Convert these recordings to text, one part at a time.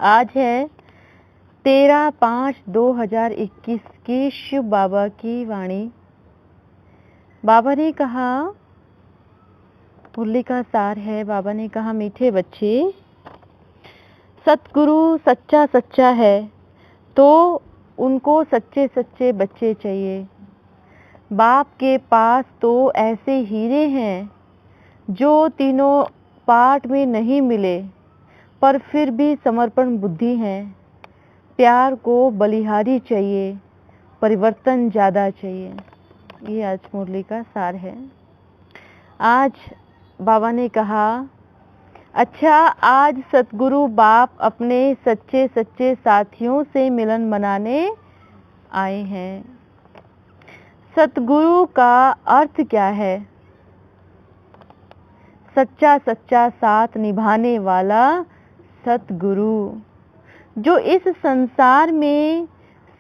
आज है 13/5/2021 की शिव बाबा की वाणी। बाबा ने कहा, मुरली का सार है, बाबा ने कहा, मीठे बच्चे, सतगुरु सच्चा सच्चा है तो उनको सच्चे सच्चे बच्चे चाहिए। बाप के पास तो ऐसे हीरे हैं जो तीनों पाठ में नहीं मिले, पर फिर भी समर्पण बुद्धि है। प्यार को बलिहारी चाहिए, परिवर्तन ज़्यादा चाहिए। ये आज मुरली का सार है। आज बाबा ने कहा, अच्छा, आज सतगुरु बाप अपने सच्चे सच्चे साथियों से मिलन मनाने आए हैं। सतगुरु का अर्थ क्या है? सच्चा सच्चा साथ निभाने वाला सतगुरु, जो इस संसार में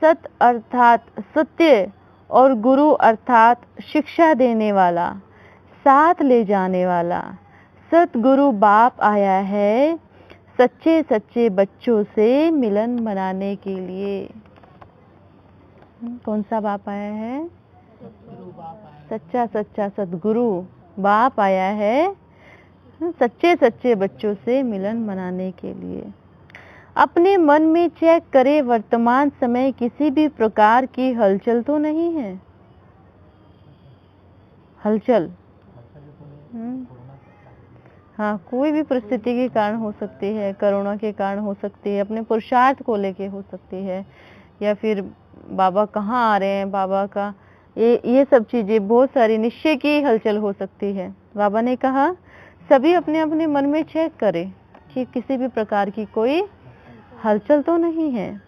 सत अर्थात सत्य और गुरु अर्थात शिक्षा देने वाला, साथ ले जाने वाला सतगुरु बाप आया है सच्चे सच्चे बच्चों से मिलन मनाने के लिए। कौन सा बाप आया है? सच्चा सच्चा सतगुरु बाप आया है सच्चे सच्चे बच्चों से मिलन मनाने के लिए। अपने मन में चेक करें, वर्तमान समय किसी भी प्रकार की हलचल तो नहीं है? हलचल, हाँ, कोई भी परिस्थिति के कारण हो सकती है, कोरोना के कारण हो सकती है, अपने पुरुषार्थ को लेके हो सकती है, या फिर बाबा कहाँ आ रहे हैं, बाबा का ये सब चीज़ें, बहुत सारी निश्चय की हलचल हो सकती है। बाबा ने कहा, सभी अपने अपने मन में चेक करें कि किसी भी प्रकार की कोई हलचल तो नहीं है।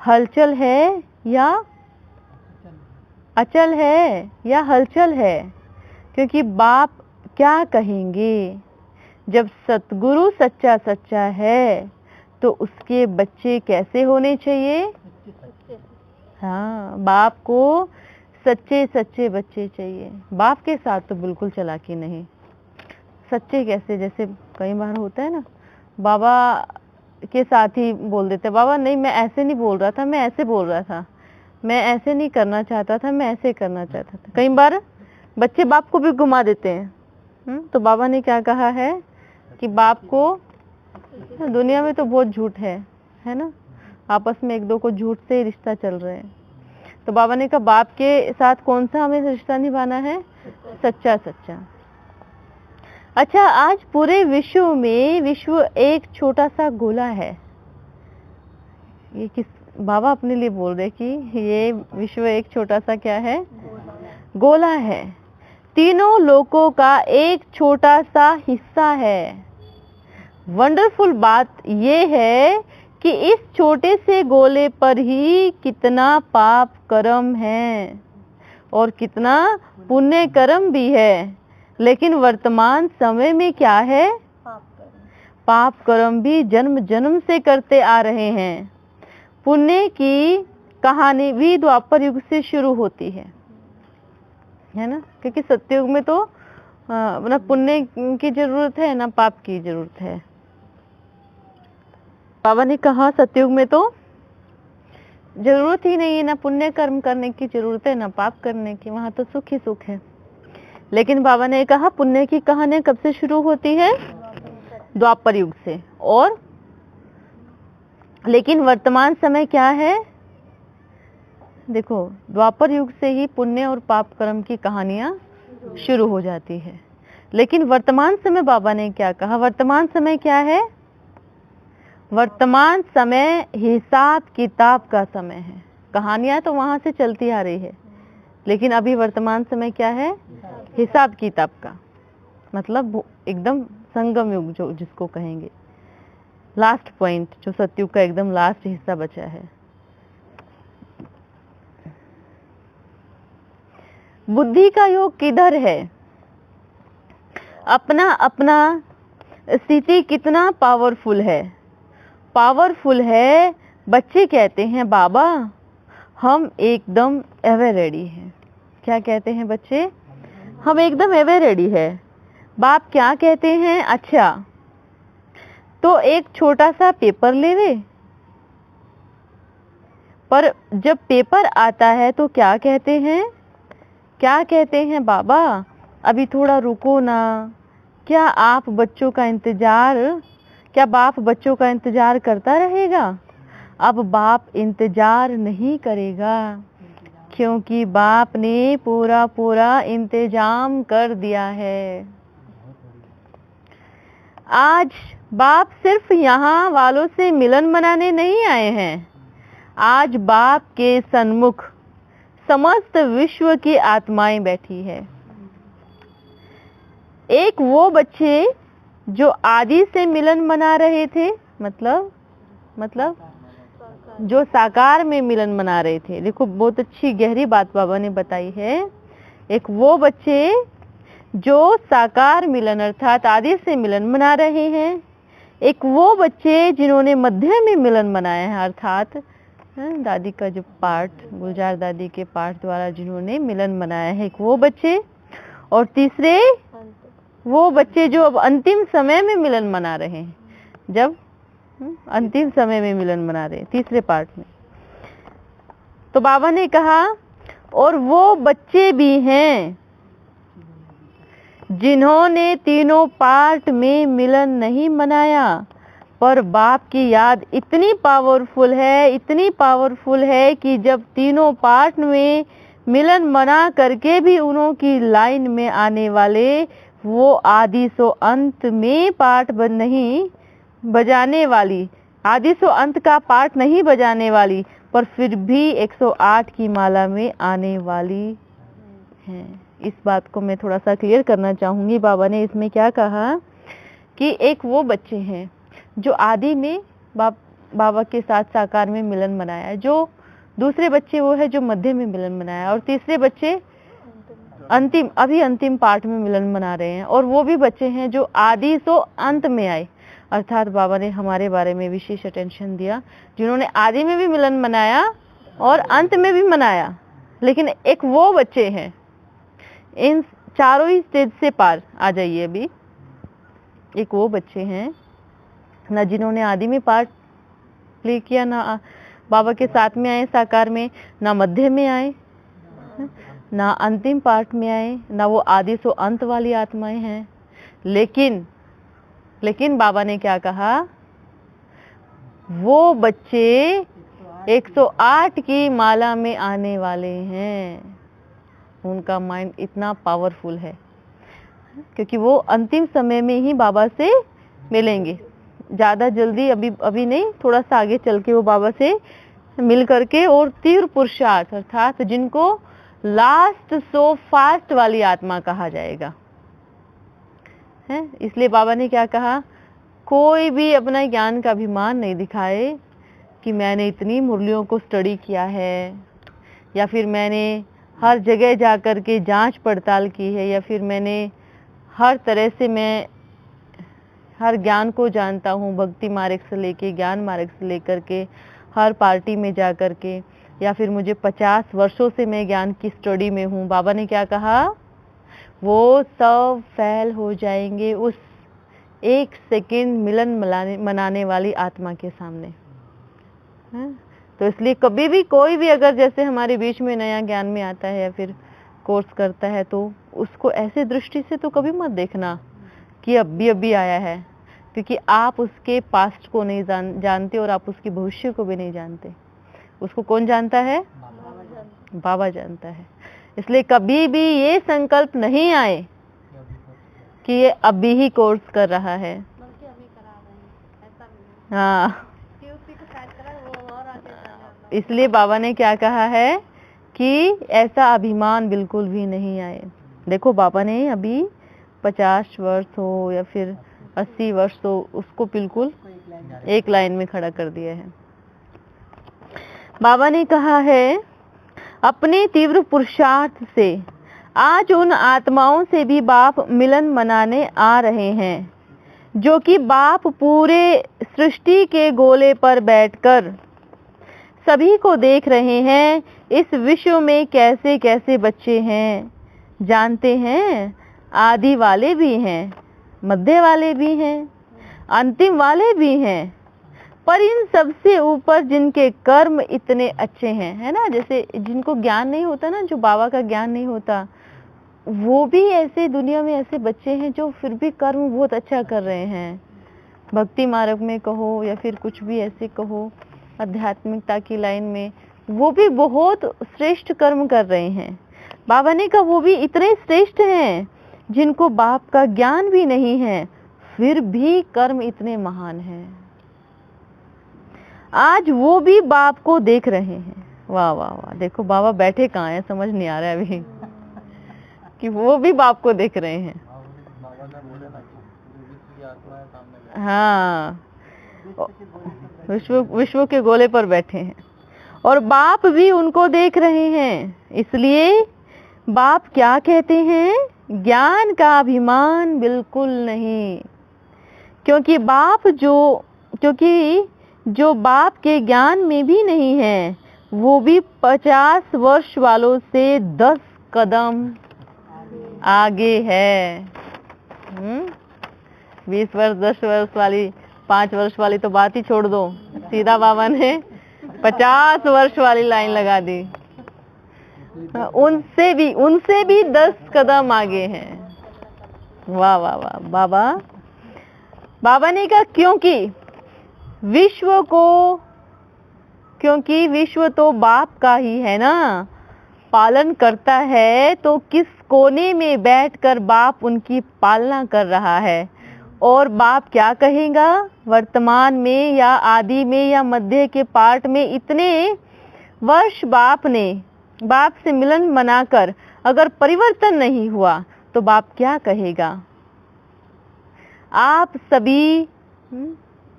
हलचल है या अचल है या हलचल है? क्योंकि बाप क्या कहेंगे? जब सतगुरु सच्चा सच्चा है तो उसके बच्चे कैसे होने चाहिए? हाँ, बाप को सच्चे सच्चे बच्चे चाहिए। बाप के साथ तो बिल्कुल चालाकी नहीं। सच्चे कैसे? जैसे कई बार होता है ना, बाबा के साथ ही बोल देते, बाबा नहीं, मैं ऐसे नहीं बोल रहा था, मैं ऐसे बोल रहा था, मैं ऐसे नहीं करना चाहता था, मैं ऐसे करना चाहता था। कई बार बच्चे बाप को भी घुमा देते हैं। तो बाबा ने क्या कहा है कि बाप को, दुनिया में तो बहुत झूठ है ना, आपस में एक दो को झूठ से ही रिश्ता चल रहे हैं। तो बाबा ने कहा, बाप के साथ कौन सा हमें रिश्ता निभाना है? सच्चा सच्चा। अच्छा, आज पूरे विश्व में विश्व एक छोटा सा गोला है। ये किस बाबा अपने लिए बोल रहे कि ये विश्व एक छोटा सा क्या है? गोला है। तीनों लोकों का एक छोटा सा हिस्सा है। वंडरफुल बात ये है कि इस छोटे से गोले पर ही कितना पाप कर्म है और कितना पुण्य कर्म भी है। लेकिन वर्तमान समय में क्या है? पाप कर्म भी जन्म जन्म से करते आ रहे हैं। पुण्य की कहानी भी द्वापर युग से शुरू होती है ना, क्योंकि सत्ययुग में तो ना पुण्य की जरूरत है ना पाप की जरूरत है। बाबा ने कहा, सत्ययुग में तो जरूरत ही नहीं है, ना पुण्य कर्म करने की जरूरत है ना पाप करने की, वहां तो सुख ही सुख है। लेकिन बाबा ने कहा, पुण्य की कहानी कब से शुरू होती है? द्वापर युग से। और लेकिन वर्तमान समय क्या है? देखो, द्वापर युग से ही पुण्य और पाप कर्म की कहानियां शुरू हो जाती है। लेकिन वर्तमान समय बाबा ने क्या कहा? वर्तमान समय क्या है? वर्तमान समय हिसाब किताब का समय है। कहानियां तो वहां से चलती आ रही है, लेकिन अभी वर्तमान समय क्या है? हिसाब किताब का, मतलब एकदम संगम युग जो जिसको कहेंगे, लास्ट पॉइंट, जो सतयुग का एकदम लास्ट हिस्सा बचा है। बुद्धि का योग किधर है? अपना अपना स्थिति कितना पावरफुल है? पावरफुल है। बच्चे कहते हैं, बाबा हम एकदम एवर रेडी हैं। क्या कहते हैं बच्चे? हम एकदम एवर रेडी है। बाप क्या कहते हैं? अच्छा, तो एक छोटा सा पेपर लेवे, पर जब पेपर आता है तो क्या कहते हैं, क्या कहते हैं, बाबा अभी थोड़ा रुको ना, क्या आप बच्चों का इंतजार, क्या बाप बच्चों का इंतजार करता रहेगा? अब बाप इंतजार नहीं करेगा, क्योंकि बाप ने पूरा पूरा इंतजाम कर दिया है। आज बाप सिर्फ यहाँ वालों से मिलन मनाने नहीं आए हैं, आज बाप के सन्मुख समस्त विश्व की आत्माएं बैठी है। एक वो बच्चे जो आदि से मिलन मना रहे थे, मतलब जो साकार में मिलन मना रहे थे। देखो बहुत अच्छी गहरी बात बाबा ने बताई है। एक वो बच्चे जो साकार मिलन अर्थात आदि से मिलन मना रहे हैं, एक वो बच्चे जिन्होंने मध्य में मिलन मनाया है अर्थात दादी का जो पाठ, गुलजार दादी के पाठ द्वारा जिन्होंने मिलन मनाया है, एक वो बच्चे, और तीसरे वो बच्चे जो अब अंतिम समय में मिलन मना रहे हैं, जब अंतिम समय में मिलन मना रहे हैं तीसरे पार्ट में। तो बाबा ने कहा और वो बच्चे भी हैं जिन्होंने तीनों पार्ट में मिलन नहीं मनाया, पर बाप की याद इतनी पावरफुल है, इतनी पावरफुल है कि जब तीनों पार्ट में मिलन मना करके भी उन्हों की लाइन में आने वाले वो आदि सो अंत में पार्ट नहीं बजाने वाली, आदि सो अंत का पार्ट नहीं बजाने वाली, पर फिर भी 108 की माला में आने वाली हैं। इस बात को मैं थोड़ा सा क्लियर करना चाहूंगी। बाबा ने इसमें क्या कहा कि एक वो बच्चे हैं जो आदि में बाबा के साथ साकार में मिलन मनाया, जो दूसरे बच्चे वो है जो मध्य में मिलन मनाया, और तीसरे बच्चे अंतिम पार्ट में मिलन मना रहे हैं, और वो भी बच्चे हैं जो आदि सो अंत में आए। अर्थात बाबा ने हमारे बारे में विशेष अटेंशन दिया, जिन्होंने आदि में भी मिलन मनाया और अंत में भी मनाया, लेकिन एक वो बच्चे हैं, इन चारों ही स्टेज से पार आ जाइए। अभी एक वो बच्चे हैं ना जिन्होंने आदि में पार्ट प्ले किया, ना बाबा के साथ में आए साकार में, ना मध्य में आए, ना अंतिम पार्ट में आए, ना वो आदि सो अंत वाली आत्माएं हैं। लेकिन बाबा ने क्या कहा, वो बच्चे 108 की माला में आने वाले हैं। उनका माइंड इतना पावरफुल है क्योंकि वो अंतिम समय में ही बाबा से मिलेंगे, ज़्यादा जल्दी अभी नहीं, थोड़ा सा आगे चल के वो बाबा से मिल करके, और तीव्र पुरुषार्थ अर्थात जिनको लास्ट सो फास्ट वाली आत्मा कहा जाएगा है। इसलिए बाबा ने क्या कहा, कोई भी अपना ज्ञान का अभिमान नहीं दिखाए कि मैंने इतनी मुरलियों को स्टडी किया है, या फिर मैंने हर जगह जा कर के जांच पड़ताल की है, या फिर मैंने हर तरह से मैं हर ज्ञान को जानता हूँ, भक्ति मार्ग से लेके ज्ञान मार्ग से लेकर के हर पार्टी में जा कर के, या फिर मुझे 50 वर्षों से मैं ज्ञान की स्टडी में हूँ। बाबा ने क्या कहा, वो सब फेल हो जाएंगे उस 1 सेकेंड मिलन मनाने वाली आत्मा के सामने है? तो इसलिए कभी भी कोई भी अगर जैसे हमारे बीच में नया ज्ञान में आता है या फिर कोर्स करता है, तो उसको ऐसे दृष्टि से तो कभी मत देखना कि अभी आया है, क्योंकि आप उसके पास्ट को नहीं जानते और आप उसकी भविष्य को भी नहीं जानते। उसको कौन जानता है? बाबा जानता है। इसलिए कभी भी ये संकल्प नहीं आए कि ये अभी ही कोर्स कर रहा है, हाँ। इसलिए बाबा ने क्या कहा है कि ऐसा अभिमान बिल्कुल भी नहीं आए। देखो बाबा ने अभी 50 वर्ष हो या फिर 80 वर्ष हो, उसको बिल्कुल एक लाइन में खड़ा कर दिया है। बाबा ने कहा है, अपने तीव्र पुरुषार्थ से आज उन आत्माओं से भी बाप मिलन मनाने आ रहे हैं, जो कि बाप पूरे सृष्टि के गोले पर बैठकर सभी को देख रहे हैं। इस विश्व में कैसे कैसे बच्चे हैं जानते हैं, आदि वाले भी हैं, मध्य वाले भी हैं, अंतिम वाले भी हैं, पर इन सबसे ऊपर जिनके कर्म इतने अच्छे हैं, है ना, जैसे जिनको ज्ञान नहीं होता ना, जो बाबा का ज्ञान नहीं होता, वो भी ऐसे दुनिया में ऐसे बच्चे हैं जो फिर भी कर्म बहुत अच्छा कर रहे हैं। भक्ति मार्ग में कहो या फिर कुछ भी ऐसे कहो, आध्यात्मिकता की लाइन में, वो भी बहुत श्रेष्ठ कर्म कर रहे हैं। बाबा ने कहा वो भी इतने श्रेष्ठ हैं जिनको बाप का ज्ञान भी नहीं है, फिर भी कर्म इतने महान हैं। आज वो भी बाप को देख रहे हैं। वाह वाह वाह, देखो बाबा बैठे कहाँ हैं, समझ नहीं आ रहा है अभी कि वो भी बाप को देख रहे हैं। हाँ, विश्व के गोले पर बैठे हैं और बाप भी उनको देख रहे हैं। इसलिए बाप क्या कहते हैं, ज्ञान का अभिमान बिल्कुल नहीं, क्योंकि जो बाप के ज्ञान में भी नहीं है, वो भी 50 वर्ष वालों से 10 कदम आगे है। 20 वर्ष 10 वर्ष वाली 5 वर्ष वाली तो बात ही छोड़ दो, सीधा बाबा ने 50 वर्ष वाली लाइन लगा दी। उनसे भी 10 कदम आगे हैं। वाह वाह वाह। बाबा ने कहा क्योंकि विश्व तो बाप का ही है ना, पालन करता है, तो किस कोने में बैठकर बाप उनकी पालना कर रहा है। और बाप क्या कहेगा, वर्तमान में या आदि में या मध्य के पार्ट में इतने वर्ष बाप से मिलन मनाकर अगर परिवर्तन नहीं हुआ तो बाप क्या कहेगा। आप सभी,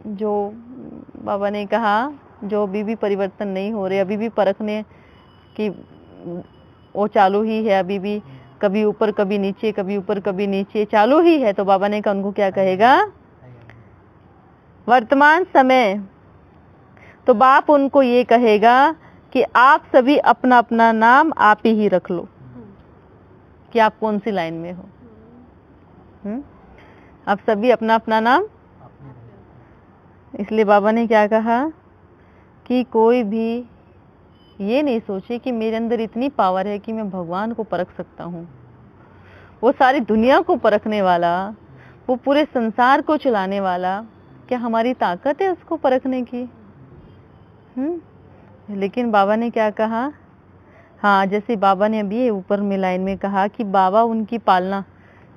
जो बाबा ने कहा, जो अभी भी परिवर्तन नहीं हो रहे, अभी भी परखने की वो चालू ही है, अभी भी कभी ऊपर कभी नीचे, कभी ऊपर कभी नीचे चालू ही है, तो बाबा ने कहा उनको क्या कहेगा, वर्तमान समय, तो बाप उनको ये कहेगा कि आप सभी अपना अपना नाम आप ही रख लो कि आप कौन सी लाइन में हो। आप सभी अपना अपना नाम। इसलिए बाबा ने क्या कहा कि कोई भी ये नहीं सोचे कि मेरे अंदर इतनी पावर है कि मैं भगवान को परख सकता हूँ। वो सारी दुनिया को परखने वाला, वो पूरे संसार को चलाने वाला, क्या हमारी ताकत है उसको परखने की? लेकिन बाबा ने क्या कहा, हाँ, जैसे बाबा ने अभी ऊपर में लाइन में कहा कि बाबा उनकी पालना,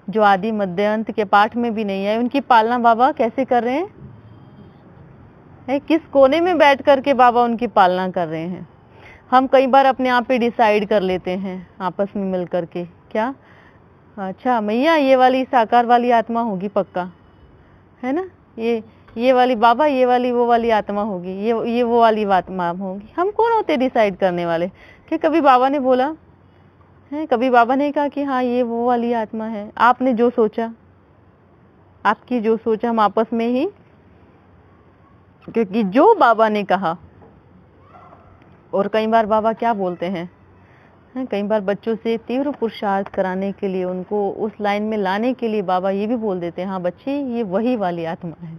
जो आदि मध्य अंत के पाठ में भी नहीं है, उनकी पालना बाबा कैसे कर रहे हैं, किस कोने में बैठ करके बाबा उनकी पालना कर रहे हैं। हम कई बार अपने आप पे डिसाइड कर लेते हैं आपस में मिल करके, क्या, अच्छा मैया ये वाली साकार वाली आत्मा होगी पक्का, है ना, ये वाली बाबा, ये वाली वो वाली आत्मा होगी, ये वो वाली आत्मा होगी। हम कौन होते डिसाइड करने वाले? कि कभी बाबा ने बोला है, कभी बाबा ने कहा कि हाँ ये वो वाली आत्मा है। आपने जो सोचा, आपकी जो सोचा, हम आपस में ही, क्योंकि जो बाबा ने कहा। और कई बार बाबा क्या बोलते हैं, कई बार बच्चों से तीव्र पुरुषार्थ कराने के लिए, उनको उस लाइन में लाने के लिए बाबा ये भी बोल देते हैं, हाँ बच्चे ये वही वाली आत्मा है।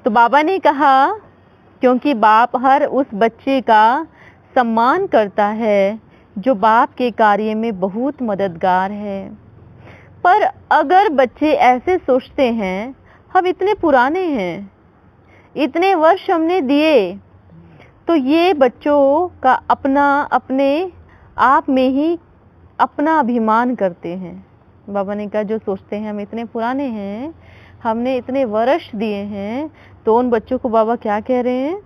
तो बाबा ने कहा क्योंकि बाप हर उस बच्चे का सम्मान करता है जो बाप के कार्य में बहुत मददगार है। पर अगर बच्चे ऐसे सोचते हैं, हम इतने पुराने हैं, इतने वर्ष हमने दिए, तो ये बच्चों का अपने आप में ही अपना अभिमान करते हैं। बाबा ने कहा जो सोचते हैं हम इतने पुराने हैं, हमने इतने वर्ष दिए हैं, तो उन बच्चों को बाबा क्या कह रहे हैं,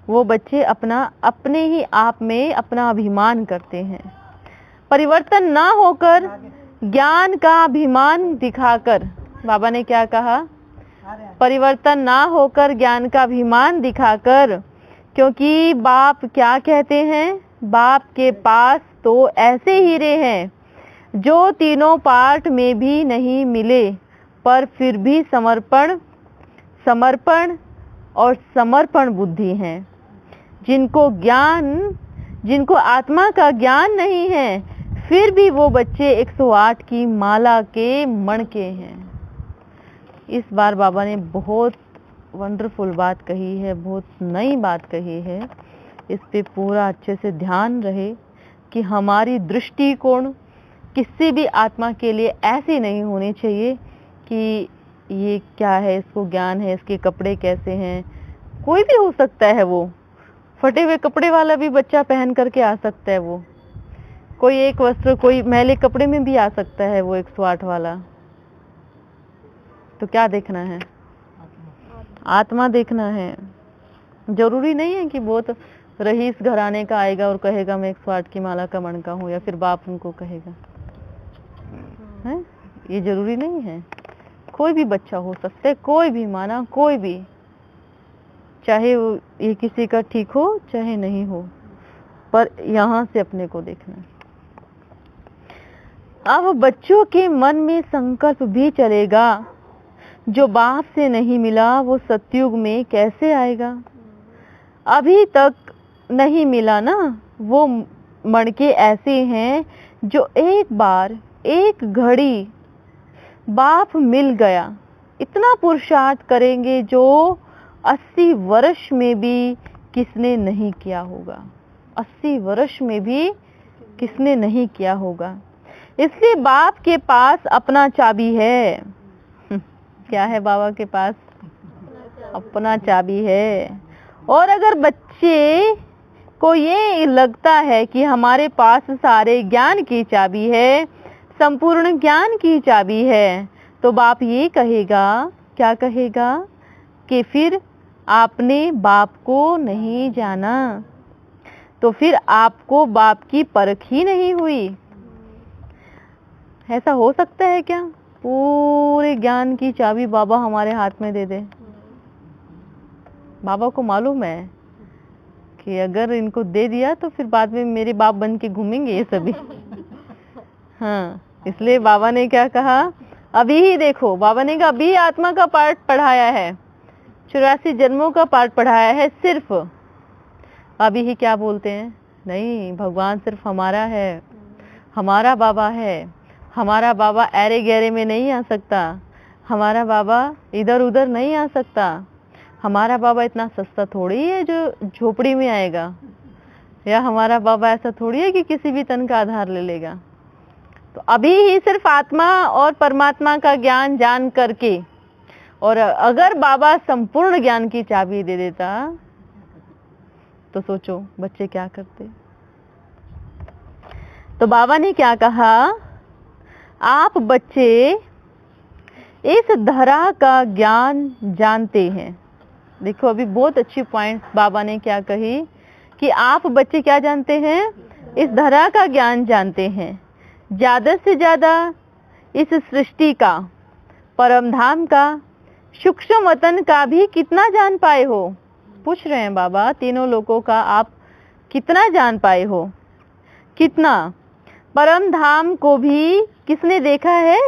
वो बच्चे अपने ही आप में अपना अभिमान करते हैं। परिवर्तन ना होकर ज्ञान का अभिमान दिखाकर, बाबा ने क्या कहा, परिवर्तन ना होकर ज्ञान का अभिमान दिखाकर, क्योंकि बाप क्या कहते हैं, बाप के पास तो ऐसे हीरे हैं जो तीनों पार्ट में भी नहीं मिले, पर फिर भी समर्पण बुद्धि हैं। जिनको आत्मा का ज्ञान नहीं है, फिर भी वो बच्चे 108 की माला के मण के हैं। इस बार बाबा ने बहुत वंडरफुल बात कही है, बहुत नई बात कही है। इस पे पूरा अच्छे से ध्यान रहे कि हमारी दृष्टिकोण किसी भी आत्मा के लिए ऐसी नहीं होनी चाहिए कि ये क्या है, इसको ज्ञान है, इसके कपड़े कैसे हैं। कोई भी हो सकता है, वो फटे हुए कपड़े वाला भी बच्चा पहन करके आ सकता है। वो कोई एक वस्त्र, कोई मैले कपड़े में भी आ सकता है वो 108 वाला। तो क्या देखना है? आत्मा देखना है। जरूरी नहीं है कि बहुत रईस घराने का आएगा और कहेगा मैं 108 की माला का मणका हूँ, या फिर बाप उनको कहेगा है। ये जरूरी नहीं है। कोई भी बच्चा हो सकता है, कोई भी माना, कोई भी, चाहे वो ये किसी का ठीक हो चाहे नहीं हो, पर यहाँ से अपने को देखना है। अब बच्चों के मन में संकल्प भी चलेगा, जो बाप से नहीं मिला वो सतयुग में कैसे आएगा। अभी तक नहीं मिला ना, वो मणके ऐसे हैं जो एक बार एक घड़ी बाप मिल गया, इतना पुरुषार्थ करेंगे जो 80 वर्ष में भी किसने नहीं किया होगा। 80 वर्ष में भी किसने नहीं किया होगा। इसलिए बाप के पास अपना चाबी है। क्या है बाबा के पास? अपना चाबी है। और अगर बच्चे को ये लगता है कि हमारे पास सारे ज्ञान की चाबी है, संपूर्ण ज्ञान की चाबी है, तो बाप ये कहेगा, क्या कहेगा कि फिर आपने बाप को नहीं जाना, तो फिर आपको बाप की परख ही नहीं हुई। ऐसा हो सकता है क्या? पूरे ज्ञान की चाबी बाबा हमारे हाथ में दे दे। बाबा को मालूम है कि अगर इनको दे दिया तो फिर बाद में मेरे बाप बन के घूमेंगे ये सभी। हाँ, इसलिए बाबा ने क्या कहा, अभी ही देखो, बाबा ने कहा अभी आत्मा का पाठ पढ़ाया है, 84 जन्मों का पाठ पढ़ाया है सिर्फ। अभी ही क्या बोलते हैं, नहीं भगवान सिर्फ हमारा है, हमारा बाबा है, हमारा बाबा ऐरे गहरे में नहीं आ सकता, हमारा बाबा इधर उधर नहीं आ सकता, हमारा बाबा इतना सस्ता थोड़ी है जो झोपड़ी में आएगा, या हमारा बाबा ऐसा थोड़ी है कि किसी भी तन का आधार ले लेगा। तो अभी ही सिर्फ आत्मा और परमात्मा का ज्ञान जान करके, और अगर बाबा संपूर्ण ज्ञान की चाबी दे देता तो सोचो बच्चे क्या करते। तो बाबा ने क्या कहा, आप बच्चे इस धरा का ज्ञान जानते हैं। देखो अभी बहुत अच्छी पॉइंट बाबा ने क्या कही कि आप बच्चे क्या जानते हैं, इस धरा का ज्ञान जानते हैं। ज्यादा से ज्यादा इस सृष्टि का, परम धाम का, सूक्ष्म वतन का भी कितना जान पाए हो। पूछ रहे हैं बाबा, तीनों लोगों का आप कितना जान पाए हो, कितना। परम धाम को भी किसने देखा है?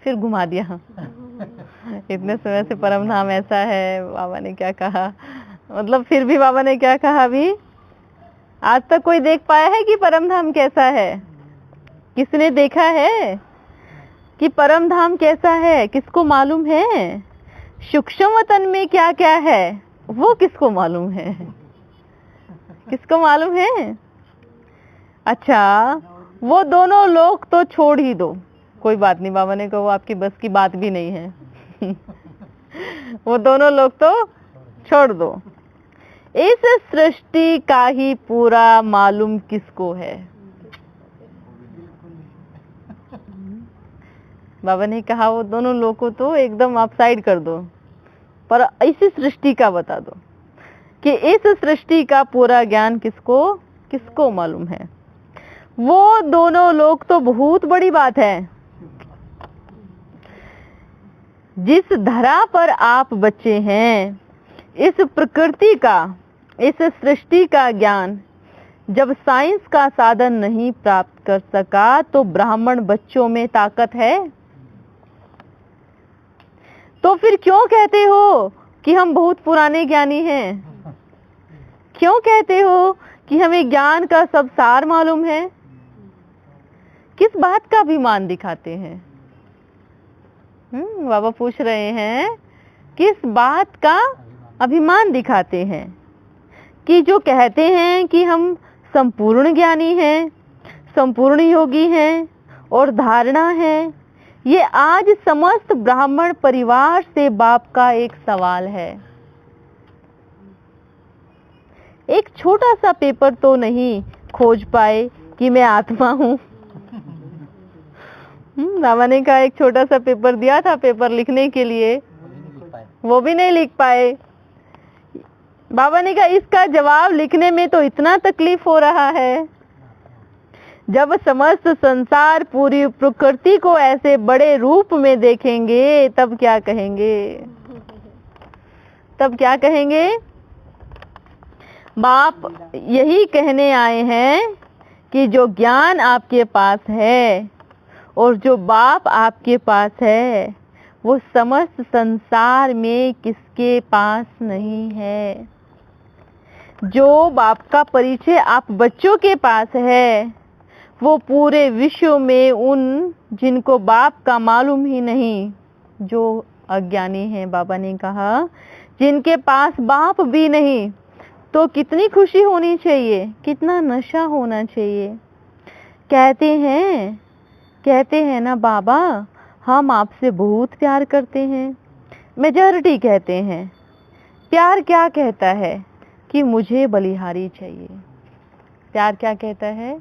फिर घुमा दिया। इतने समय से परम धाम ऐसा है, बाबा ने क्या कहा, मतलब फिर भी बाबा ने क्या कहा, अभी आज तक कोई देख पाया है कि परम धाम कैसा है? किसने देखा है कि परम धाम कैसा है? किसको मालूम है? सूक्ष्म वतन में क्या क्या है वो किसको मालूम है? किसको मालूम है? अच्छा, वो दोनों लोग तो छोड़ ही दो, कोई बात नहीं, बाबा ने कहा वो आपकी बस की बात भी नहीं है। वो दोनों लोग तो छोड़ दो। इस सृष्टि का ही पूरा मालूम किसको है? बाबा ने कहा वो दोनों लोग को तो एकदम आप साइड कर दो, पर इसी सृष्टि का बता दो कि इस सृष्टि का पूरा ज्ञान किसको किसको मालूम है। वो दोनों लोग तो बहुत बड़ी बात है। जिस धरा पर आप बच्चे हैं, इस प्रकृति का, इस सृष्टि का ज्ञान जब साइंस का साधन नहीं प्राप्त कर सका, तो ब्राह्मण बच्चों में ताकत है। तो फिर क्यों कहते हो कि हम बहुत पुराने ज्ञानी हैं? क्यों कहते हो कि हमें ज्ञान का सब सार मालूम है? किस बात का अभिमान दिखाते हैं? बाबा पूछ रहे हैं किस बात का अभिमान दिखाते हैं कि जो कहते हैं कि हम संपूर्ण ज्ञानी हैं, संपूर्ण योगी हैं और धारणा है, ये आज समस्त ब्राह्मण परिवार से बाप का एक सवाल है। एक छोटा सा पेपर तो नहीं खोज पाए कि मैं आत्मा हूँ। बाबा ने कहा एक छोटा सा पेपर दिया था पेपर लिखने के लिए, वो भी नहीं लिख पाए। बाबा ने कहा इसका जवाब लिखने में तो इतना तकलीफ हो रहा है। जब समस्त संसार पूरी प्रकृति को ऐसे बड़े रूप में देखेंगे तब क्या कहेंगे? तब क्या कहेंगे? बाप यही कहने आए हैं कि जो ज्ञान आपके पास है और जो बाप आपके पास है वो समस्त संसार में किसके पास नहीं है। जो बाप का परिचय आप बच्चों के पास है वो पूरे विश्व में उन जिनको बाप का मालूम ही नहीं, जो अज्ञानी हैं, बाबा ने कहा जिनके पास बाप भी नहीं, तो कितनी खुशी होनी चाहिए, कितना नशा होना चाहिए। कहते हैं ना बाबा हम आपसे बहुत प्यार करते हैं, मेजॉरिटी कहते हैं। प्यार क्या कहता है कि मुझे बलिहारी चाहिए। प्यार क्या कहता है?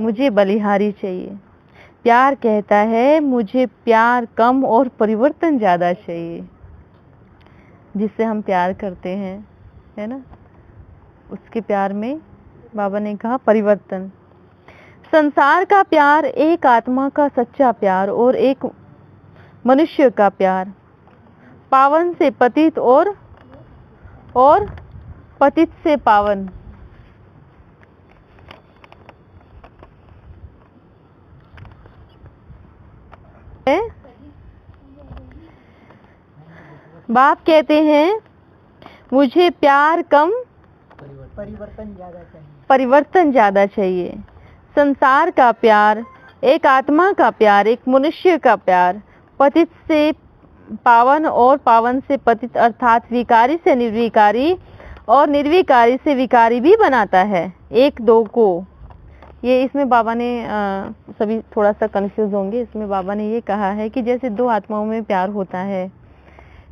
मुझे बलिहारी चाहिए। प्यार कहता है मुझे प्यार कम और परिवर्तन ज़्यादा चाहिए। जिससे हम प्यार करते हैं, है ना, उसके प्यार में बाबा ने कहा परिवर्तन। संसार का प्यार, एक आत्मा का सच्चा प्यार और एक मनुष्य का प्यार, पावन से पतित और पतित से पावन। बाप कहते हैं मुझे प्यार कम परिवर्तन ज्यादा चाहिए। संसार का प्यार, एक आत्मा का प्यार, एक मनुष्य का प्यार, पतित से पावन और पावन से पतित, अर्थात विकारी से निर्विकारी और निर्विकारी से विकारी भी बनाता है, एक दो को। ये इसमें बाबा ने सभी थोड़ा सा कंफ्यूज होंगे। इसमें बाबा ने ये कहा है कि जैसे दो आत्माओं में प्यार होता है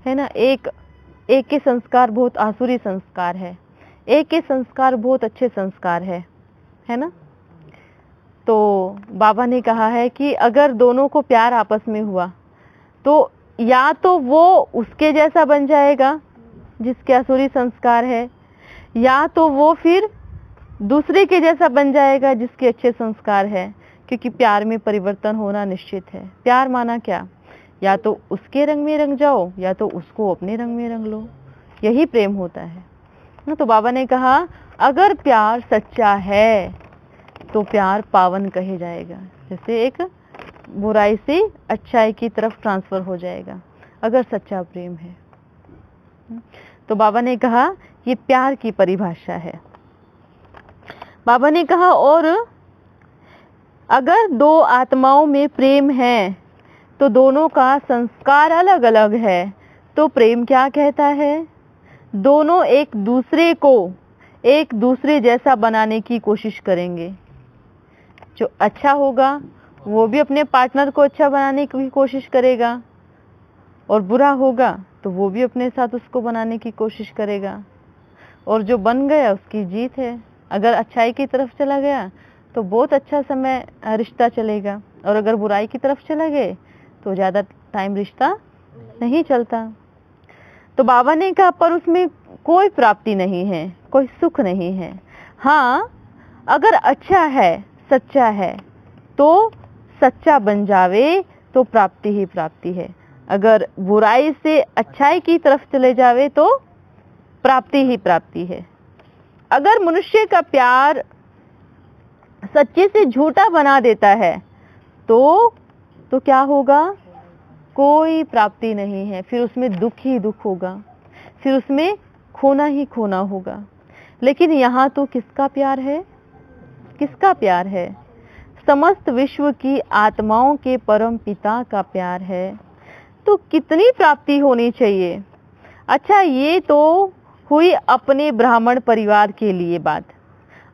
ना, एक के संस्कार बहुत आसुरी संस्कार है, एक के संस्कार बहुत अच्छे संस्कार है ना। तो बाबा ने कहा है कि अगर दोनों को प्यार आपस में हुआ तो या तो वो उसके जैसा बन जाएगा जिसके आसुरी संस्कार है, या तो वो फिर दूसरे के जैसा बन जाएगा जिसके अच्छे संस्कार है। क्योंकि प्यार में परिवर्तन होना निश्चित है। प्यार माना क्या? या तो उसके रंग में रंग जाओ या तो उसको अपने रंग में रंग लो, यही प्रेम होता है ना। तो बाबा ने कहा अगर प्यार सच्चा है तो प्यार पावन कहे जाएगा, जैसे एक बुराई से अच्छाई की तरफ ट्रांसफर हो जाएगा अगर सच्चा प्रेम है। तो बाबा ने कहा ये प्यार की परिभाषा है। बाबा ने कहा और अगर दो आत्माओं में प्रेम है तो दोनों का संस्कार अलग अलग है, तो प्रेम क्या कहता है? दोनों एक दूसरे को एक दूसरे जैसा बनाने की कोशिश करेंगे। जो अच्छा होगा वो भी अपने पार्टनर को अच्छा बनाने की कोशिश करेगा, और बुरा होगा तो वो भी अपने साथ उसको बनाने की कोशिश करेगा। और जो बन गया उसकी जीत है। अगर अच्छाई की तरफ चला गया तो बहुत अच्छा समय रिश्ता चलेगा, और अगर बुराई की तरफ चला गए तो ज़्यादा टाइम रिश्ता नहीं चलता। तो बाबा ने कहा पर उसमें कोई प्राप्ति नहीं है, कोई सुख नहीं है। हाँ, अगर अच्छा है, सच्चा है तो सच्चा बन जावे तो प्राप्ति ही प्राप्ति है। अगर बुराई से अच्छाई की तरफ चले जावे तो प्राप्ति ही प्राप्ति है। अगर मनुष्य का प्यार सच्चे से झूठा बना देता है तो क्या होगा? कोई प्राप्ति नहीं है, फिर उसमें दुख ही दुख होगा, फिर उसमें खोना ही खोना होगा। लेकिन यहाँ तो किसका प्यार है? किसका प्यार है? समस्त विश्व की आत्माओं के परम पिता का प्यार है। तो कितनी प्राप्ति होनी चाहिए। अच्छा, ये तो हुई अपने ब्राह्मण परिवार के लिए बात।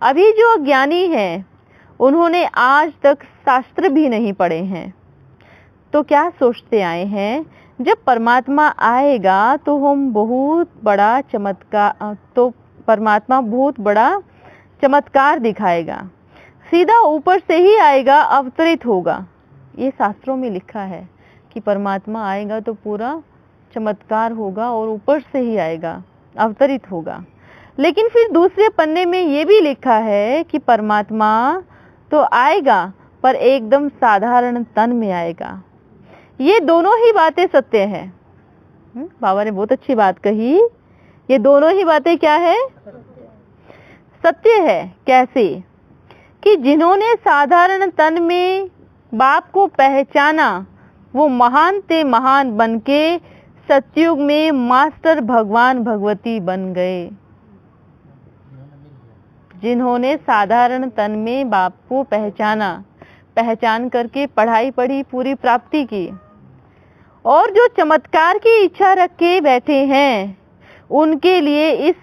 अभी जो अज्ञानी हैं, उन्होंने आज तक शास्त्र भी नहीं पढ़े हैं, तो क्या सोचते आए हैं जब परमात्मा आएगा तो हम बहुत बड़ा चमत्कार, तो परमात्मा बहुत बड़ा चमत्कार दिखाएगा, सीधा ऊपर से ही आएगा, अवतरित होगा। ये शास्त्रों में लिखा है कि परमात्मा आएगा तो पूरा चमत्कार होगा और ऊपर से ही आएगा, अवतरित होगा। लेकिन फिर दूसरे पन्ने में ये भी लिखा है कि परमात्मा तो आएगा पर एकदम साधारण तन में आएगा। ये दोनों ही बातें सत्य है। बाबा ने बहुत अच्छी बात कही, ये दोनों ही बातें क्या है? सत्य है। कैसे? कि जिन्होंने साधारण तन में बाप को पहचाना, वो महान ते महान बनके सतयुग में मास्टर भगवान भगवती बन गए। जिन्होंने साधारण तन में बाप को पहचाना, पहचान करके पढ़ाई पढ़ी, पूरी प्राप्ति की, और जो चमत्कार की इच्छा रख के बैठे हैं, उनके लिए इस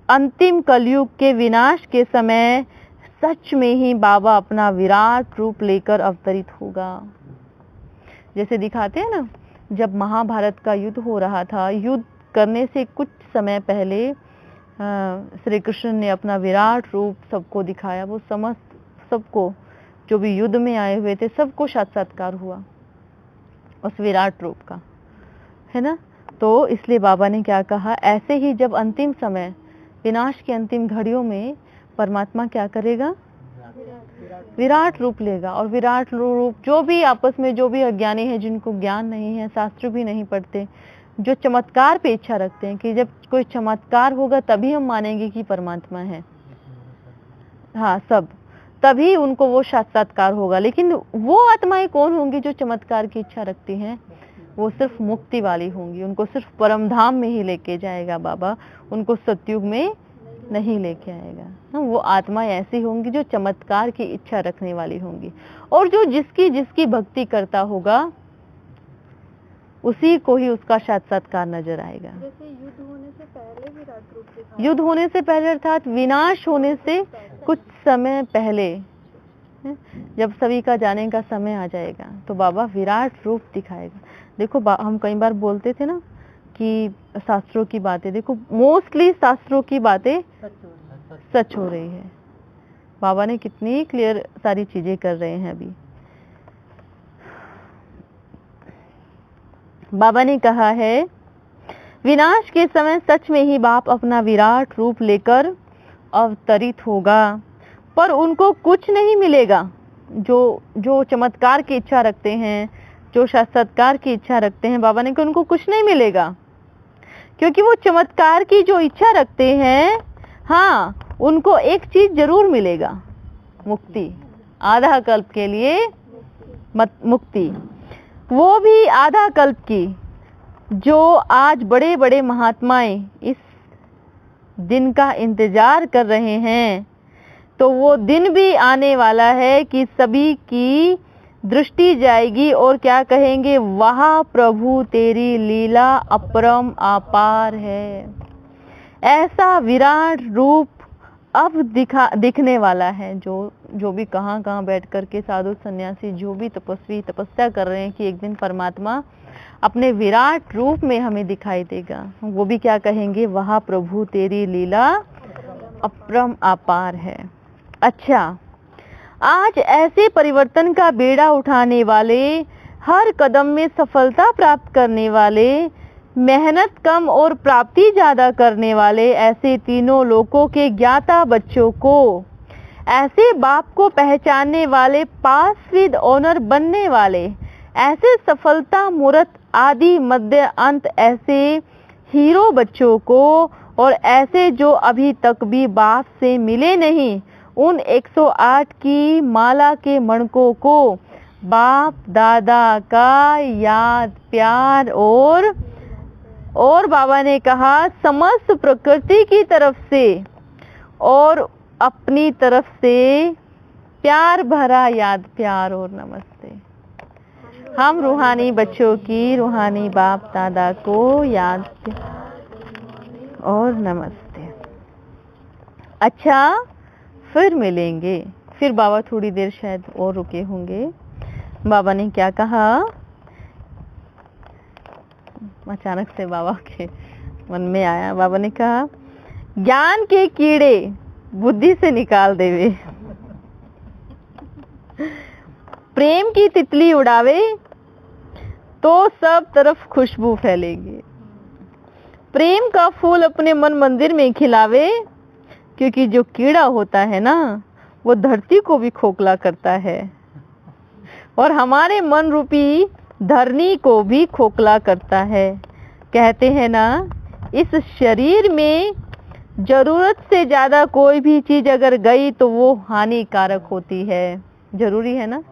अंतिम कलयुग के विनाश के समय सच में ही बाबा अपना विराट रूप लेकर अवतरित होगा। जैसे दिखाते हैं ना, जब महाभारत का युद्ध हो रहा था, युद्ध करने से कुछ समय पहले श्री कृष्ण ने अपना विराट रूप सबको दिखाया। वो समस्त सबको, जो भी युद्ध में आए हुए थे, सबको साक्षात्कार हुआ उस विराट रूप का, है ना। तो इसलिए बाबा ने क्या कहा, ऐसे ही जब अंतिम समय, विनाश की अंतिम घड़ियों में परमात्मा क्या करेगा? विराट रूप लेगा। और विराट रूप जो भी आपस में, जो भी अज्ञानी है, जिनको ज्ञान नहीं है, शास्त्र भी नहीं पढ़ते, जो चमत्कार पे इच्छा रखते हैं कि जब कोई चमत्कार होगा तभी हम मानेंगे कि परमात्मा है, हाँ, सब तभी उनको वो साक्षात्कार होगा। लेकिन वो आत्माएं कौन होंगी जो चमत्कार की इच्छा रखती हैं? वो सिर्फ मुक्ति वाली होंगी। उनको सिर्फ परम धाम में ही लेके जाएगा बाबा, उनको सतयुग में नहीं लेके आएगा। वो आत्माएं ऐसी होंगी जो चमत्कार की इच्छा रखने वाली होंगी, और जो जिसकी जिसकी भक्ति करता होगा उसी को ही उसका साक्षात्कार नजर आएगा। जैसे युद्ध होने से पहले विराट रूप दिखाया, युद्ध होने से पहले अर्थात विनाश होने से कुछ समय पहले, जब सभी का जाने का समय आ जाएगा तो बाबा विराट रूप दिखाएगा। देखो हम कई बार बोलते थे ना कि शास्त्रों की बातें, देखो मोस्टली शास्त्रों की बातें सच हो रही है। बाबा ने कितनी क्लियर सारी चीजें कर रहे हैं। अभी बाबा ने कहा है, विनाश के समय सच में ही बाप अपना विराट रूप लेकर अवतरित होगा, पर उनको कुछ नहीं मिलेगा। जो चमत्कार की इच्छा रखते हैं, जो साक्षात्कार की इच्छा रखते हैं, बाबा ने कहा उनको कुछ नहीं मिलेगा, क्योंकि वो चमत्कार की जो इच्छा रखते हैं, हाँ, उनको एक चीज जरूर मिलेगा, मुक्ति। आधा कल्प के लिए मुक्ति, वो भी आधा कल्प की। जो आज बड़े बड़े महात्माएं इस दिन का इंतजार कर रहे हैं, तो वो दिन भी आने वाला है कि सभी की दृष्टि जाएगी और क्या कहेंगे, वाह प्रभु तेरी लीला अपरम अपार है। ऐसा विराट रूप अब दिखने वाला है। जो भी कहाँ बैठ करके साधु सन्यासी, जो भी तपस्वी तपस्या कर रहे हैं कि एक दिन परमात्मा अपने विराट रूप में हमें दिखाई देगा, वो भी क्या कहेंगे, वाह प्रभु तेरी लीला अपरम अपार है। अच्छा, आज ऐसे परिवर्तन का बेड़ा उठाने वाले, हर कदम में सफलता प्राप्त करने वाले, मेहनत कम और प्राप्ति ज्यादा करने वाले, ऐसे तीनों लोकों के ज्ञाता बच्चों को, ऐसे बाप को पहचानने वाले, पास विद ऑनर बनने वाले, ऐसे सफलता मूर्त आदि मध्य अंत ऐसे हीरो बच्चों को, और ऐसे जो अभी तक भी बाप से मिले नहीं, उन 108 की माला के मणकों को बाप दादा का याद प्यार और बाबा ने कहा समस्त प्रकृति की तरफ से और अपनी तरफ से प्यार भरा याद प्यार और नमस्ते। हम रूहानी बच्चों की रूहानी बाप दादा को याद और नमस्ते। अच्छा, फिर मिलेंगे। फिर बाबा थोड़ी देर शायद और रुके होंगे। बाबा ने क्या कहा? अचानक से बाबा के मन में आया। बाबा ने कहा, ज्ञान के कीड़े बुद्धि से निकाल देवे, प्रेम की तितली उड़ावे तो सब तरफ खुशबू फैलेगी। प्रेम का फूल अपने मन मंदिर में खिलावे, क्योंकि जो कीड़ा होता है ना, वो धरती को भी खोखला करता है और हमारे मन रूपी धरनी को भी खोखला करता है। कहते हैं ना, इस शरीर में जरूरत से ज्यादा कोई भी चीज अगर गई तो वो हानिकारक होती है। जरूरी है ना,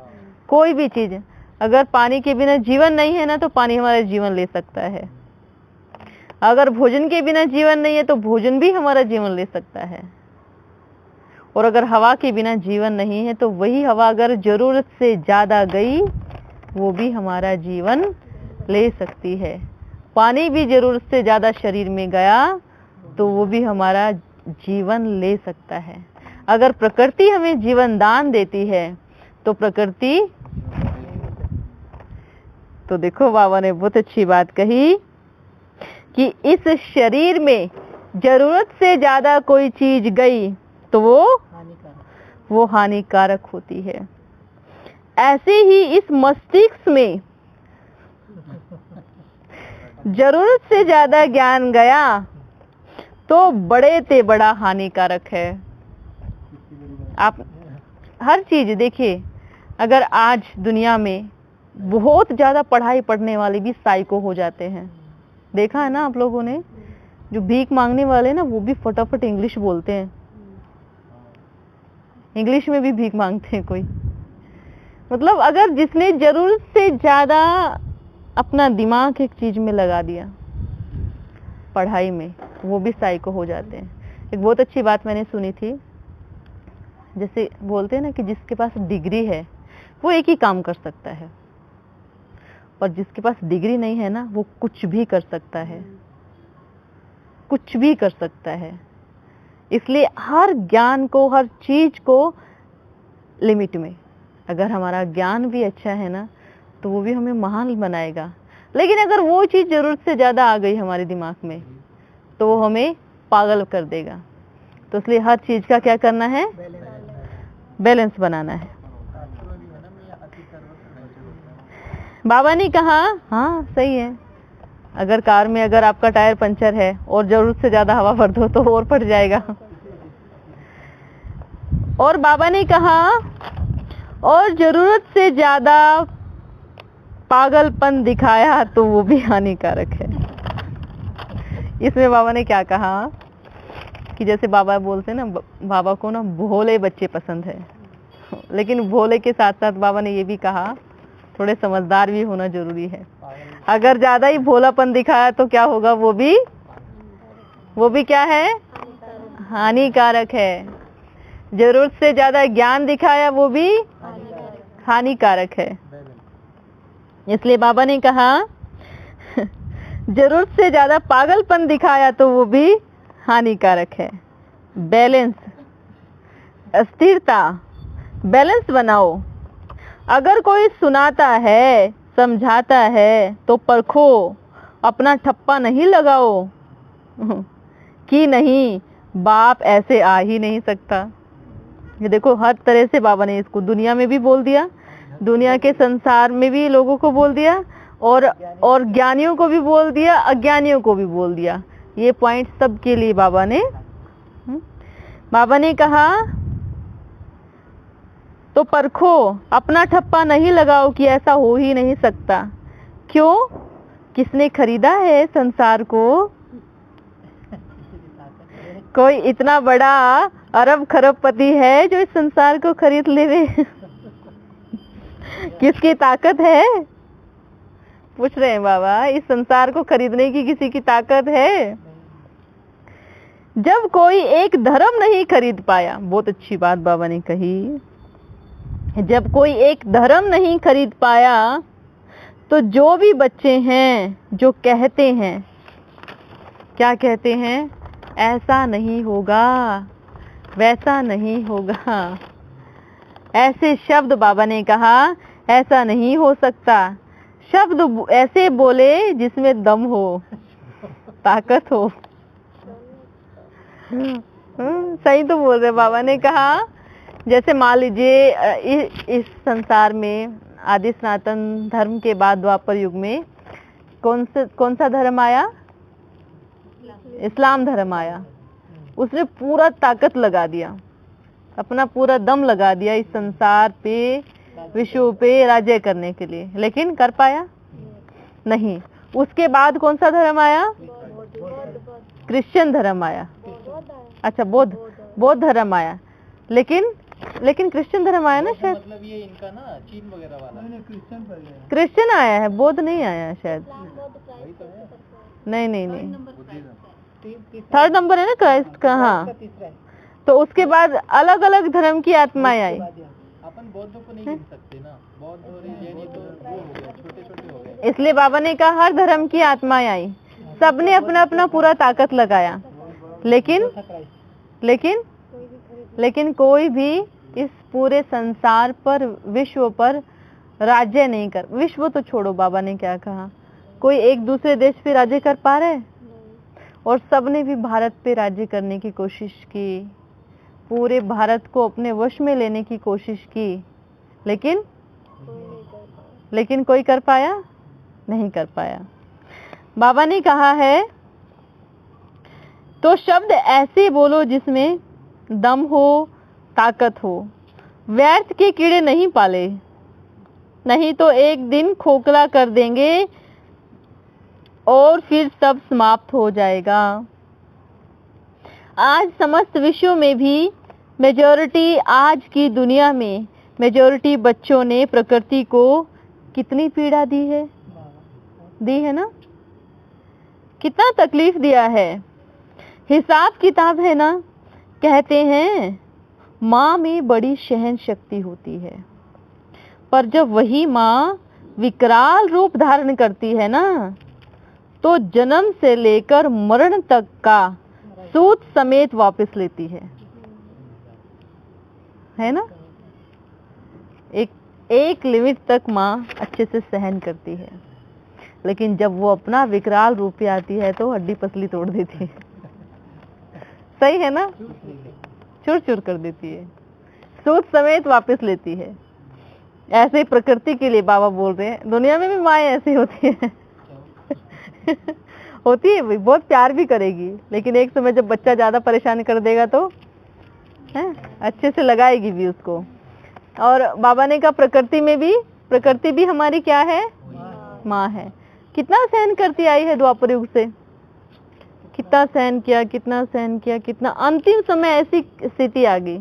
कोई भी चीज। अगर पानी के बिना जीवन नहीं है ना, तो पानी हमारा जीवन ले सकता है। अगर भोजन के बिना जीवन नहीं है तो भोजन भी हमारा जीवन ले सकता है। और अगर हवा के बिना जीवन नहीं है तो वही हवा अगर जरूरत से ज्यादा गई, वो भी हमारा जीवन ले सकती है। पानी भी जरूरत से ज्यादा शरीर में गया तो वो भी हमारा जीवन ले सकता है। अगर प्रकृति हमें जीवन दान देती है तो प्रकृति, तो देखो बाबा ने बहुत अच्छी बात कही कि इस शरीर में जरूरत से ज्यादा कोई चीज गई तो वो हानिकारक होती है। ऐसे ही इस मस्तिष्क में जरूरत से ज्यादा ज्ञान गया तो बड़े से बड़ा हानिकारक है। आप हर चीज देखिए, अगर आज दुनिया में बहुत ज्यादा पढ़ाई पढ़ने वाले भी साइको हो जाते हैं। देखा है ना आप लोगों ने? जो भीख मांगने वाले ना, वो भी फटाफट इंग्लिश बोलते हैं। इंग्लिश में भी भीख मांगते हैं कोई। मतलब अगर जिसने जरूरत से ज्यादा अपना दिमाग एक चीज में लगा दिया, पढ़ाई में, वो भी साइको हो जाते हैं। एक बहुत अच्छी बात मैंने सुनी थी, जैसे बोलते हैं ना कि जिसके पास डिग्री है वो एक ही काम कर सकता है, और जिसके पास डिग्री नहीं है ना, वो कुछ भी कर सकता है, कुछ भी कर सकता है। इसलिए हर ज्ञान को, हर चीज को लिमिट में, अगर हमारा ज्ञान भी अच्छा है ना, तो वो भी हमें महान बनाएगा। लेकिन अगर वो चीज जरूरत से ज्यादा आ गई हमारे दिमाग में तो वो हमें पागल कर देगा। तो इसलिए हर चीज का क्या करना है? बैलेंस बनाना है। बाबा ने कहा, हाँ सही है, अगर कार में अगर आपका टायर पंचर है और जरूरत से ज्यादा हवा भर दो तो और फट जाएगा। और बाबा ने कहा, और जरूरत से ज्यादा पागलपन दिखाया तो वो भी हानिकारक है। इसमें बाबा ने क्या कहा कि जैसे बाबा बोलते हैं ना, बाबा को ना भोले बच्चे पसंद है, लेकिन भोले के साथ साथ बाबा ने ये भी कहा थोड़े समझदार भी होना जरूरी है। अगर ज्यादा ही भोलापन दिखाया तो क्या होगा? वो भी क्या है? हानिकारक है। जरूरत से ज्यादा ज्ञान दिखाया वो भी हानिकारक है। इसलिए बाबा ने कहा जरूरत से ज्यादा पागलपन दिखाया तो वो भी हानिकारक है। बैलेंस, स्थिरता, बैलेंस बनाओ। अगर कोई सुनाता है, समझाता है तो परखो, अपना ठप्पा नहीं लगाओ कि नहीं बाप ऐसे आ ही नहीं सकता। ये देखो, हर तरह से बाबा ने इसको दुनिया में भी बोल दिया, दुनिया के संसार में भी लोगों को बोल दिया, और ज्ञानियों को भी बोल दिया, अज्ञानियों को भी बोल दिया। ये पॉइंट सबके लिए बाबा ने कहा तो परखो, अपना ठप्पा नहीं लगाओ कि ऐसा हो ही नहीं सकता। क्यों? किसने खरीदा है संसार को? कोई इतना बड़ा अरब खरबपति है जो इस संसार को खरीद लेवे? किसकी ताकत है? पूछ रहे हैं बाबा, इस संसार को खरीदने की किसी की ताकत है? जब कोई एक धर्म नहीं खरीद पाया, बहुत अच्छी बात बाबा ने कही, जब कोई एक धर्म नहीं खरीद पाया तो जो भी बच्चे हैं जो कहते हैं, क्या कहते हैं, ऐसा नहीं होगा, वैसा नहीं होगा, ऐसे शब्द बाबा ने कहा ऐसा नहीं हो सकता, शब्द ऐसे बोले जिसमें दम हो, ताकत हो। सही तो बोल रहे बाबा ने कहा। जैसे मान लीजिए इस संसार में आदि सनातन धर्म के बाद द्वापर युग में कौन सा धर्म आया? इस्लाम धर्म आया। उसने पूरा ताकत लगा दिया, अपना पूरा दम लगा दिया इस संसार पे, विश्व पे राज्य करने के लिए, लेकिन कर पाया नहीं। उसके बाद कौन सा धर्म आया? क्रिश्चियन धर्म आया। अच्छा, बौद्ध धर्म आया। लेकिन क्रिश्चियन धर्म आया ना शायद। मतलब ये इनका ना चीन वगैरह वाला क्रिश्चियन आया है, बौद्ध नहीं आया है शायद। नहीं, थर्ड नंबर है ना क्राइस्ट का। हाँ, तो उसके बाद अलग अलग धर्म की आत्माएं आई। अपन बौद्ध को नहीं गिन सकते ना, बौद्ध और जैनी तो वो हो गए, छोटे छोटे हो गए। इसलिए बाबा ने कहा हर धर्म की आत्माएं आई, सबने अपना अपना पूरा ताकत लगाया, लेकिन कोई भी इस पूरे संसार पर, विश्व पर राज्य नहीं कर। विश्व तो छोड़ो, बाबा ने क्या कहा, कोई एक दूसरे देश पे राज्य कर पा रहे? और सबने भी भारत पे राज्य करने की कोशिश की, पूरे भारत को अपने वश में लेने की कोशिश की, लेकिन कोई कर पाया? नहीं कर पाया। बाबा ने कहा है तो शब्द ऐसे बोलो जिसमें दम हो, ताकत हो, व्यर्थ के कीड़े नहीं पाले, नहीं तो एक दिन खोखला कर देंगे और फिर सब समाप्त हो जाएगा। आज समस्त विश्व में भी मेजॉरिटी, आज की दुनिया में मेजॉरिटी बच्चों ने प्रकृति को कितनी पीड़ा दी है ना, कितना तकलीफ दिया है। हिसाब किताब है ना, कहते हैं माँ में बड़ी सहन शक्ति होती है, पर जब वही माँ विकराल रूप धारण करती है ना, तो जन्म से लेकर मरण तक का सूद समेत वापस लेती है ना। एक लिमिट तक माँ अच्छे से सहन करती है, लेकिन जब वो अपना विकराल रूप पे आती है तो हड्डी पसली तोड़ देती है। सही है ना, चूर चूर कर देती है, सूद समेत वापस लेती है। ऐसे ही प्रकृति के लिए बाबा बोल रहे हैं, दुनिया में भी माएँ ऐसी होती है। होती है, बहुत प्यार भी करेगी, लेकिन एक समय जब बच्चा ज्यादा परेशान कर देगा तो अच्छे से लगाएगी भी उसको। और बाबा ने कहा प्रकृति भी हमारी क्या है? माँ है। कितना सहन करती आई है द्वापर युग से, कितना सहन किया, कितना अंतिम समय ऐसी स्थिति आ गई।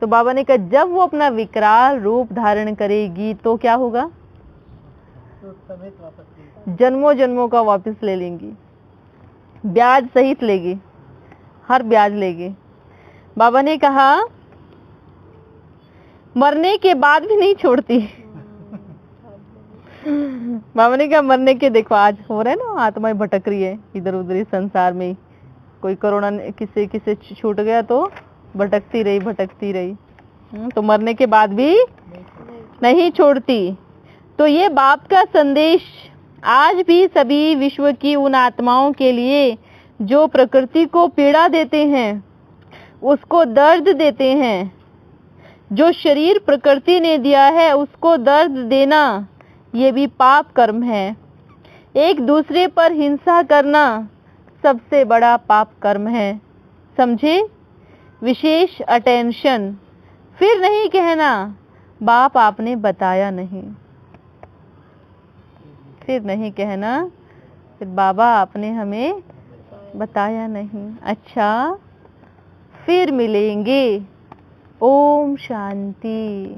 तो बाबा ने कहा जब वो अपना विकराल रूप धारण करेगी तो क्या होगा? जन्मों जन्मों का वापस ले लेंगी, ब्याज सहित लेगी, हर ब्याज लेगी। बाबा ने कहा मरने के बाद भी नहीं छोड़ती। बाबा ने कहा मरने के, देखो आज हो रहा है ना, आत्माएं भटक रही है इधर उधर इस संसार में। कोई कोरोना किसे छूट गया तो भटकती रही, तो मरने के बाद भी नहीं छोड़ती। तो ये बाप का संदेश आज भी सभी विश्व की उन आत्माओं के लिए जो प्रकृति को पीड़ा देते हैं, उसको दर्द देते हैं। जो शरीर प्रकृति ने दिया है उसको दर्द देना, ये भी पाप कर्म है। एक दूसरे पर हिंसा करना सबसे बड़ा पाप कर्म है, समझे? विशेष अटेंशन। फिर नहीं कहना बाप आपने बताया नहीं, फिर नहीं कहना फिर बाबा आपने हमें बताया नहीं। अच्छा, फिर मिलेंगे। ओम शांति।